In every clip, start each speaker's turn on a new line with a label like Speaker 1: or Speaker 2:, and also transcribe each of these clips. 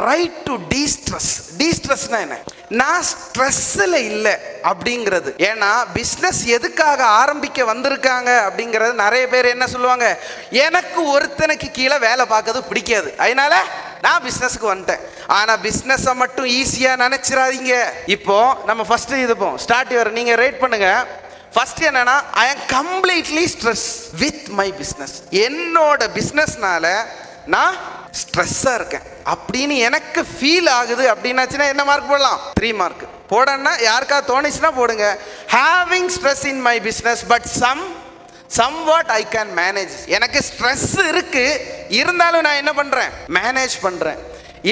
Speaker 1: Right to destress. டீஸ்ட்ரெஸ்னா என்ன? நான் ஸ்ட்ரெஸ்ஸில் இல்லை அப்படிங்கிறது. ஏன்னா பிஸ்னஸ் எதுக்காக ஆரம்பிக்க வந்திருக்காங்க அப்படிங்கிறது நிறைய பேர் என்ன சொல்லுவாங்க, எனக்கு ஒருத்தனுக்கு கீழே வேலை பார்க்கறது பிடிக்காது, அதனால நான் பிஸ்னஸுக்கு வந்துட்டேன். ஆனால் பிஸ்னஸை மட்டும் ஈஸியாக நினச்சிடாதீங்க. இப்போ நம்ம ஃபஸ்ட்டு இதுப்போம் ஸ்டார்ட் யுவர், நீங்கள் ரேட் பண்ணுங்க. ஃபர்ஸ்ட் என்னன்னா, ஐ ஆம் completely stress with my business. என்னோட பிஸ்னஸ்னால நான் ஸ்ட்ரெஸ்ஸாக இருக்கேன் அப்படின்னு எனக்கு ஃபீல் ஆகுது அப்படின்னாச்சுன்னா என்ன மார்க் போடலாம்? 3 மார்க் போடணும்னா யாருக்காவது தோணுச்சுன்னா போடுங்க. Having stress in my business but somewhat I can manage. எனக்கு ஸ்ட்ரெஸ் இருக்கு, இருந்தாலும் நான் என்ன பண்றேன்? மேனேஜ் பண்றேன்.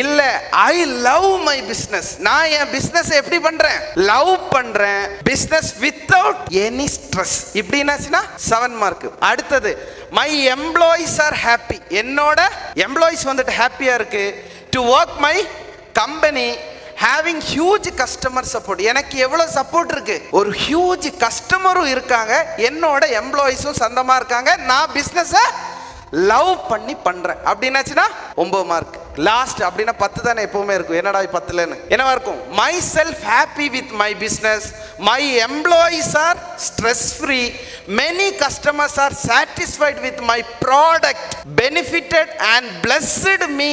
Speaker 1: இல்ல, ஐ லவ் மை பிஸ்னஸ். நான் என் பிஸ்னஸ் எப்படி பண்றேன்? லவ் பண்றேன். Business without any stress. இப்படின்னாச்சுன்னா 7 மார்க். அடுத்தது, மை எம்ப்ளாயிஸ் ஆர் ஹாப்பி. என்னோட எம்ப்ளாயிஸ் வந்துட்டு ஹாப்பியா இருக்கு. To work my company having huge customer support. எனக்கு எவ்வளோ சப்போர்ட் இருக்கு? ஒரு ஹியூஜ் கஸ்டமரும் இருக்காங்க, என்னோட எம்ப்ளாயிஸும் சொந்தமாக இருக்காங்க. நான் பிஸ்னஸை லவ் பண்ணி பண்றேன் அப்படின்னாச்சுன்னா 9 மார்க். லாஸ்ட் அப்படின்னா 10 தானே எப்பவுமே இருக்கும். என்னடா 10லன்னு என்னவா இருக்கும்? My self happy with my business, my employees are stress free, many customers are satisfied with my product, benefited and blessed me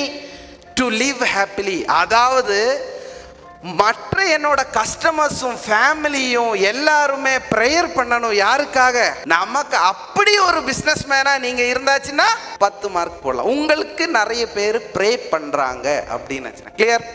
Speaker 1: to live happily. அதாவது மற்ற என்னோட கஸ்டமர்ஸும் ஃபேமிலியும் எல்லாருமே ப்ரேயர் பண்ணணும். யாருக்காக? நமக்கு. அப்படி ஒரு பிஸ்னஸ் மேனா நீங்க இருந்தாச்சுன்னா 10 மார்க் போடலாம். உங்களுக்கு நிறைய பேர் ப்ரே பண்றாங்க அப்படின்னு. கிளியர்?